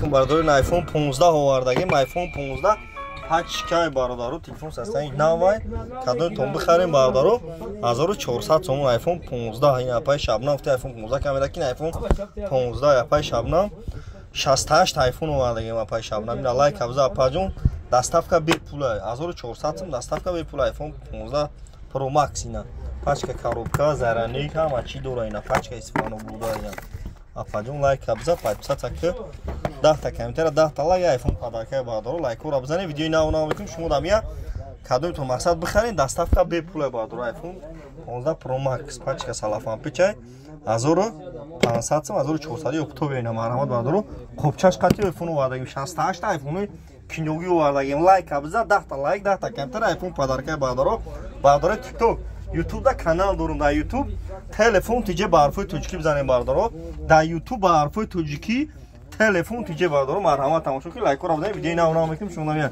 алайкум бардори iPhone 15 овардагим. iPhone 15 8K бародару телефон састаи навай кадоитон бихарем бародару 1400 сомон iPhone 15 ин апай шабнам фти iPhone 15 камеракин iPhone 15 апай шабнам 68 iPhone овардагим апай шабнам ин алай кабза апаҷон доставка бепулай 1400 сом доставка бепулай iPhone 15 Pro Max ина пачка коробка зараник ҳама чӣ дора ина пачка истифода буда ина апаҷон лайк кабза подписаться к 10 та комментарий 10 та лайк iPhone подарка бародару лайкро бизанед видеои нав метун шумо дамия кадоитон мақсад бихарен доставка бепулай бародару iPhone 15 Pro Max пачка салафан пичай 1500 сом 1400 октябр ина марҳамат бародару қопчаш қати iPhone овардагим 68 iPhone киноги овардагим лайк кабза 10 та лайк 10 та комментарий iPhone подарка бародару бародару TikTok YouTube да канал дорум да YouTube телефон тиҷе ба ҳарфои тоҷикӣ бизанем бародаро да YouTube ба ҳарфои тоҷикӣ телефон тиҷе бародаро марҳамат тамошо ки лайкро бизанем видеои нав мекунем шумо намия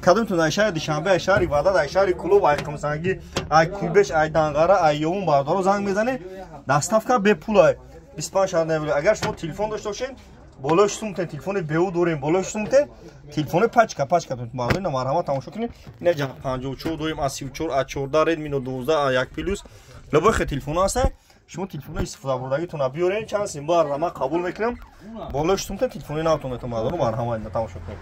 кадомтун ай шаҳри Душанбе ай шаҳри Ваҳдат ай шаҳри Кулуб ай Қимсангӣ ай Кӯбеш ай Данғара ай Ёвун бародаро занг мезанед доставка бепулай 25 шаҳр агар шумо телефон дошта бошед болои 6 сумтен телефони беу дорем болои 6 сумтен телефони пачка тун марҳамат тамошо кунед ина ҷа 54 доим А34 А14 Redmi Note 12 А1 Plus любой хел телефон аст шумо телефони истифода бурдагитон биёред чанд сим бар ма қабул мекунам болои 6 сумтен телефони навтон метавон марҳамат тамошо кунед